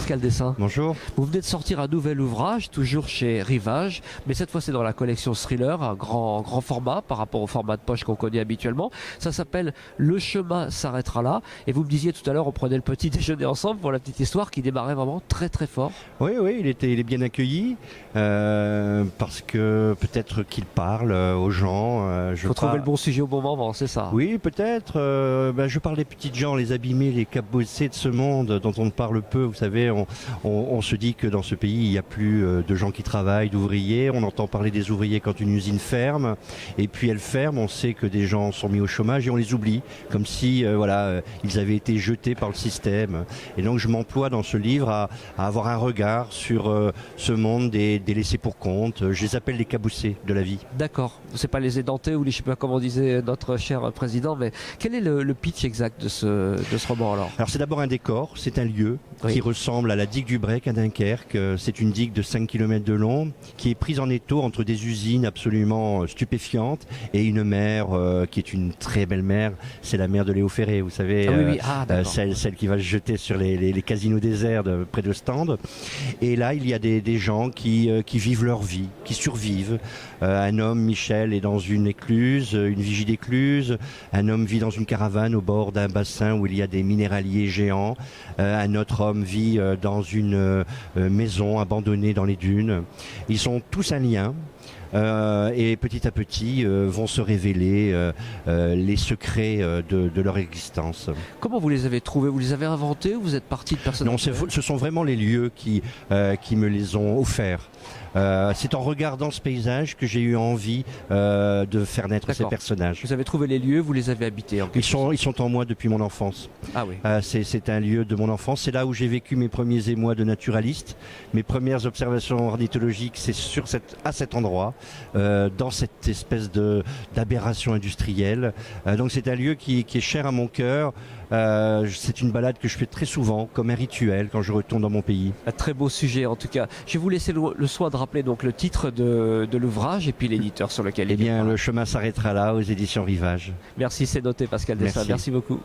Pascal Dessin. Bonjour. Vous venez de sortir un nouvel ouvrage, toujours chez Rivage, mais cette fois c'est dans la collection Thriller, un grand format par rapport au format de poche qu'on connaît habituellement. Ça s'appelle Le chemin s'arrêtera là. Et vous me disiez tout à l'heure, on prenait le petit déjeuner ensemble pour la petite histoire qui démarrait vraiment très très fort. Oui, il est bien accueilli parce que peut-être qu'il parle aux gens. Il faut trouver le bon sujet au bon moment, c'est ça? Oui, peut-être. Je parle des petites gens, les abîmés, les cabossés de ce monde dont on parle peu. Vous savez, on se dit que dans ce pays, il n'y a plus de gens qui travaillent, d'ouvriers. On entend parler des ouvriers quand une usine ferme. Et puis elle ferme, on sait que des gens sont mis au chômage et on les oublie. Comme si ils avaient été jetés par le système. Et donc je m'emploie dans ce livre à avoir un regard sur ce monde des laissés pour compte. Je les appelle les cabossés de la vie. D'accord. C'est pas les édentés ou les, je sais pas comment disait notre cher président, mais quel est le pitch exact de ce roman alors? Alors c'est d'abord un décor, c'est un lieu qui ressemble à la digue du Brec à Dunkerque. C'est une digue de 5 km de long qui est prise en étau entre des usines absolument stupéfiantes et une mer qui est une très belle mer. C'est la mer de Léo Ferré, vous savez, celle qui va se jeter sur les casinos déserts près de Stende. Et là, il y a des gens qui vivent leur vie, qui survivent. Un homme, Michel, est dans une écluse, une vigie d'écluse. Un homme vit dans une caravane au bord d'un bassin où il y a des minéraliers géants. Un autre homme vit dans une maison abandonnée dans les dunes. Ils sont tous un lien. Et petit à petit vont se révéler les secrets de leur existence. Comment vous les avez trouvés? Vous les avez inventés ou vous êtes parti de personnes? Non, ce sont vraiment les lieux qui me les ont offerts. C'est en regardant ce paysage que j'ai eu envie de faire naître ces personnages. Vous avez trouvé les lieux, vous les avez habités en quelque sorte. Ils sont en moi depuis mon enfance. Ah oui. C'est un lieu de mon enfance. C'est là où j'ai vécu mes premiers émois de naturaliste. Mes premières observations ornithologiques, c'est à cet endroit, dans cette espèce d'aberration industrielle. Donc c'est un lieu qui est cher à mon cœur. C'est une balade que je fais très souvent comme un rituel quand je retourne dans mon pays. Un très beau sujet en tout cas. Je vais vous laisser le soin de rappeler donc le titre de l'ouvrage et puis l'éditeur sur lequel il est. Le chemin s'arrêtera là aux éditions Rivage. Merci, c'est noté Pascal Dessin. Merci beaucoup.